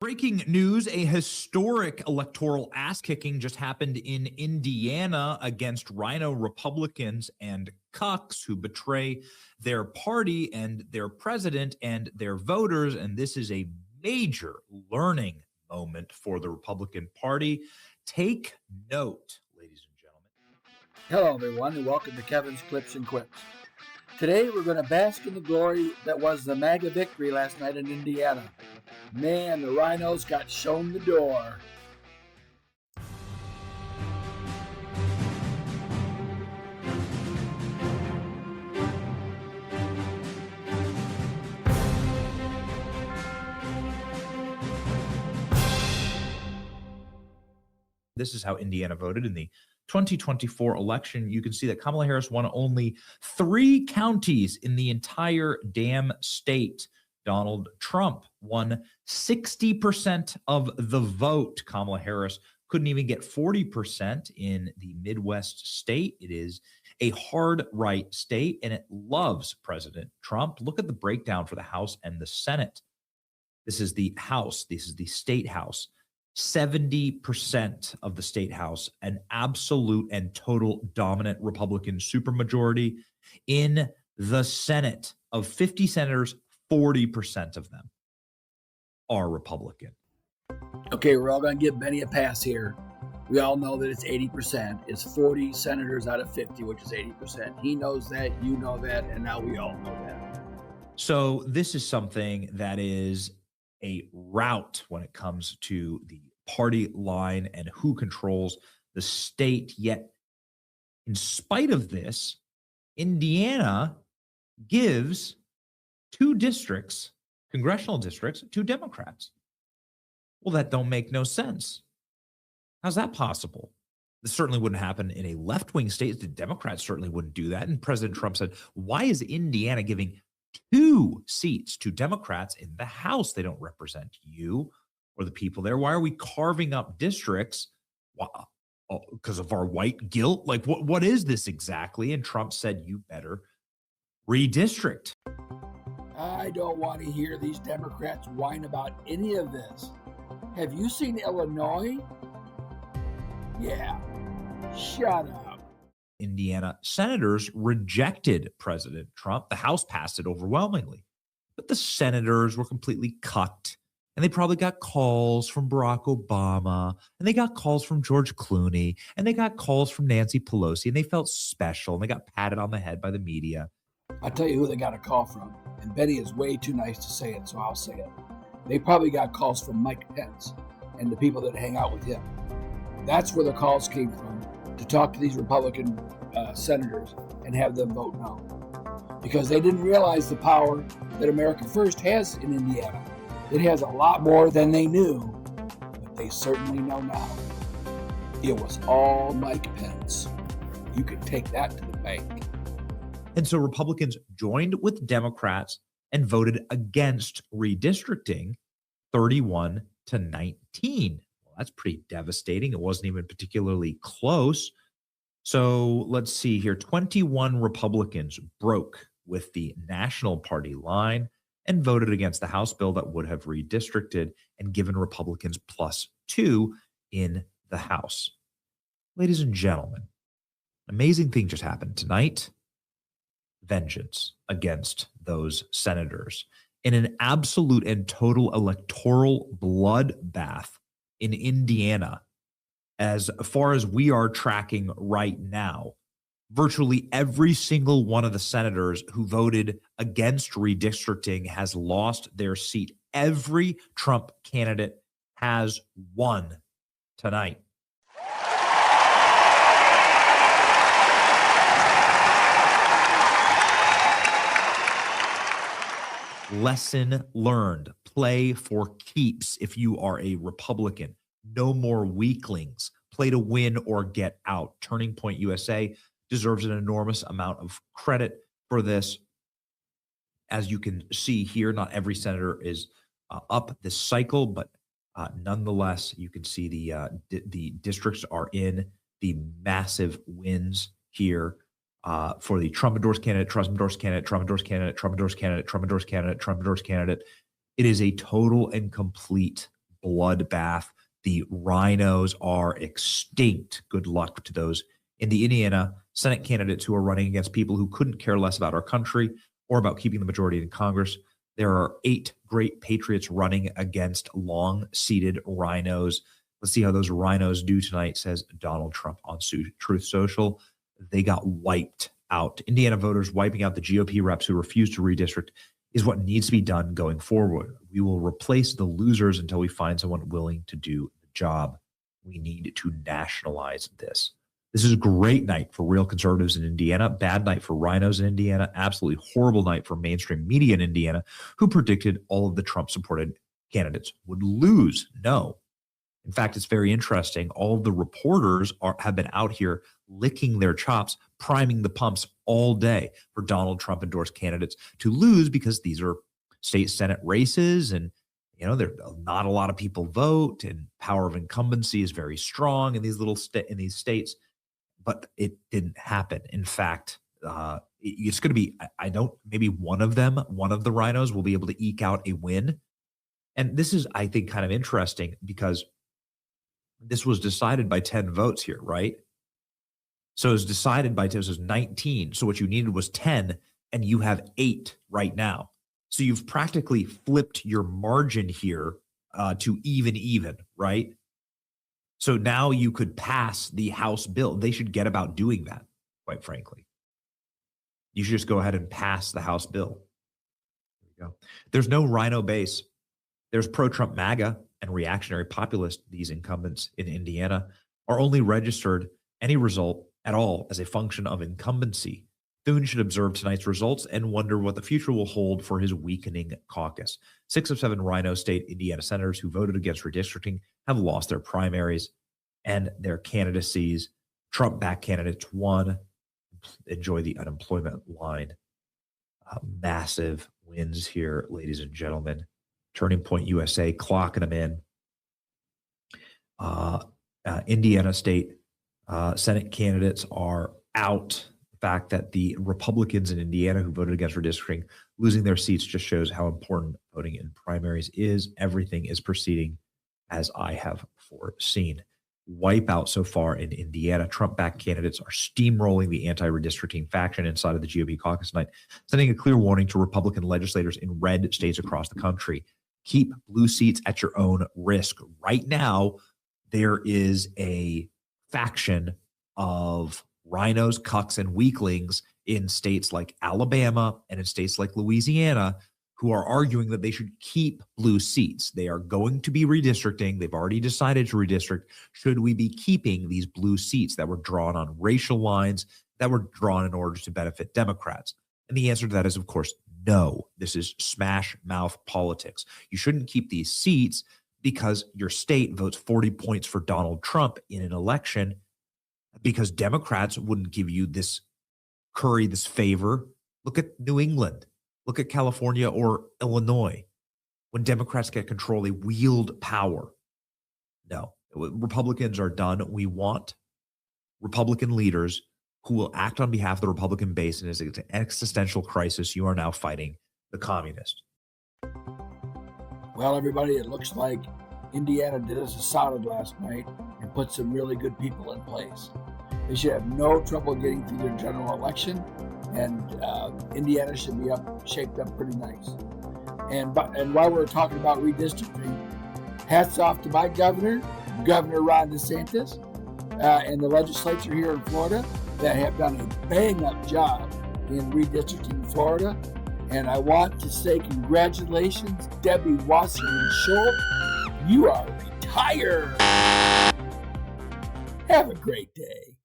Breaking news, a historic electoral ass-kicking just happened in Indiana against Rhino Republicans and cucks who betray their party and their president and their voters. And this is a major learning moment for the Republican Party. Take note, ladies and gentlemen. Hello, everyone, and welcome to Kevin's Clips and Quips. Today, we're going to bask in the glory that was the MAGA victory last night in Indiana. Man, the Rhinos got shown the door. This is how Indiana voted in the 2024 election. You can see that Kamala Harris won only 3 counties in the entire damn state. Donald Trump won 60% of the vote. Kamala Harris couldn't even get 40% in the Midwest state. It is a hard right state, and it loves President Trump. Look at the breakdown for the House and the Senate. This is the House. This is the state House. 70% of the state House, an absolute and total dominant Republican supermajority. In the Senate, of 50 senators, 40% of them are Republican. Okay, we're all going to give Benny a pass here. We all know that it's 80%. It's 40 senators out of 50, which is 80%. He knows that, you know that, and now we all know that. So this is something that is a rout when it comes to the party line and who controls the state. Yet, in spite of this, Indiana gives 2 districts, congressional districts, to Democrats. Well, that don't make no sense. How's that possible? This certainly wouldn't happen in a left-wing state. The Democrats certainly wouldn't do that. And President Trump said, why is Indiana giving 2 seats to Democrats in the House? They don't represent you or the people there. Why are we carving up districts? Because of our white guilt? Like, what is this exactly? And Trump said, you better redistrict. I don't want to hear these Democrats whine about any of this. Have you seen Illinois? Yeah. Shut up. Indiana senators rejected President Trump. The House passed it overwhelmingly. But the senators were completely cucked. And they probably got calls from Barack Obama. And they got calls from George Clooney. And they got calls from Nancy Pelosi. And they felt special. And they got patted on the head by the media. I'll tell you who they got a call from. And Betty is way too nice to say it, so I'll say it. They probably got calls from Mike Pence and the people that hang out with him. That's where the calls came from, to talk to these Republican senators and have them vote no. Because they didn't realize the power that America First has in Indiana. It has a lot more than they knew, but they certainly know now. It was all Mike Pence. You can take that to the bank. And so Republicans joined with Democrats and voted against redistricting 31-19. Well, that's pretty devastating. It wasn't even particularly close. So let's see here. 21 Republicans broke with the National Party line and voted against the House bill that would have redistricted and given Republicans +2 in the House. Ladies and gentlemen, amazing thing just happened tonight. Vengeance against those senators in an absolute and total electoral bloodbath in Indiana. As far as we are tracking right now, virtually every single one of the senators who voted against redistricting has lost their seat. Every Trump candidate has won tonight. Lesson learned. Play for keeps if you are a Republican. No more weaklings. Play to win or get out. Turning Point USA deserves an enormous amount of credit for this. As you can see here, not every senator is up this cycle, but nonetheless, you can see the districts are in the massive wins here. For the Trump-endorsed candidate, Trump-endorsed candidate, Trump-endorsed candidate, Trump-endorsed candidate, Trump-endorsed candidate, Trump-endorsed candidate. It is a total and complete bloodbath. The rhinos are extinct. Good luck to those in the Indiana Senate candidates who are running against people who couldn't care less about our country or about keeping the majority in Congress. There are 8 great patriots running against long-seated rhinos. Let's see how those rhinos do tonight, says Donald Trump on Truth Social. They got wiped out. Indiana voters wiping out the GOP reps who refuse to redistrict is what needs to be done going forward. We will replace the losers until we find someone willing to do the job. We need to nationalize this. This is a great night for real conservatives in Indiana, bad night for rhinos in Indiana, absolutely horrible night for mainstream media in Indiana, who predicted all of the Trump-supported candidates would lose. No. In fact, it's very interesting. All of the reporters have been out here licking their chops, priming the pumps all day for Donald Trump endorsed candidates to lose because these are state Senate races and there not a lot of people vote and power of incumbency is very strong in these in these states. But it didn't happen. In fact, it's going to be, maybe one of the rhinos will be able to eke out a win. And this is, I think, kind of interesting because this was decided by 10 votes here, right? So it was decided by, this was 19. So what you needed was 10, and you have 8 right now. So you've practically flipped your margin here to even, right? So now you could pass the House bill. They should get about doing that, quite frankly. You should just go ahead and pass the House bill. There you go. There's no rhino base. There's pro-Trump MAGA and reactionary populist. These incumbents in Indiana are only registered any result at all as a function of incumbency. Thune should observe tonight's results and wonder what the future will hold for his weakening caucus. 6 of 7 Rhino State Indiana senators who voted against redistricting have lost their primaries and their candidacies. Trump-backed candidates won. Enjoy the unemployment line. Massive wins here, ladies and gentlemen. Turning Point USA clocking them in. Indiana State Senate candidates are out. The fact that the Republicans in Indiana who voted against redistricting losing their seats just shows how important voting in primaries is. Everything is proceeding as I have foreseen. Wipeout so far in Indiana. Trump-backed candidates are steamrolling the anti-redistricting faction inside of the GOP caucus tonight, sending a clear warning to Republican legislators in red states across the country. Keep blue seats at your own risk. Right now, there is a faction of rhinos, cucks, and weaklings in states like Alabama and in states like Louisiana who are arguing that they should keep blue seats. They are going to be redistricting. They've already decided to redistrict. Should we be keeping these blue seats that were drawn on racial lines, that were drawn in order to benefit Democrats? And the answer to that is, of course, no. This is smash mouth politics. You shouldn't keep these seats because your state votes 40 points for Donald Trump in an election because Democrats wouldn't give you this favor. Look at New England. Look at California or Illinois. When Democrats get control, they wield power. No, Republicans are done. We want Republican leaders who will act on behalf of the Republican base. And it's an existential crisis. You are now fighting the communists. Well, everybody, it looks like Indiana did us a solid last night and put some really good people in place. They should have no trouble getting through their general election, and Indiana should be shaped up pretty nice. And while we're talking about redistricting, hats off to my Governor Ron DeSantis, and the legislature here in Florida that have done a bang-up job in redistricting Florida. And I want to say congratulations, Debbie Wasserman Schultz. You are retired. Have a great day.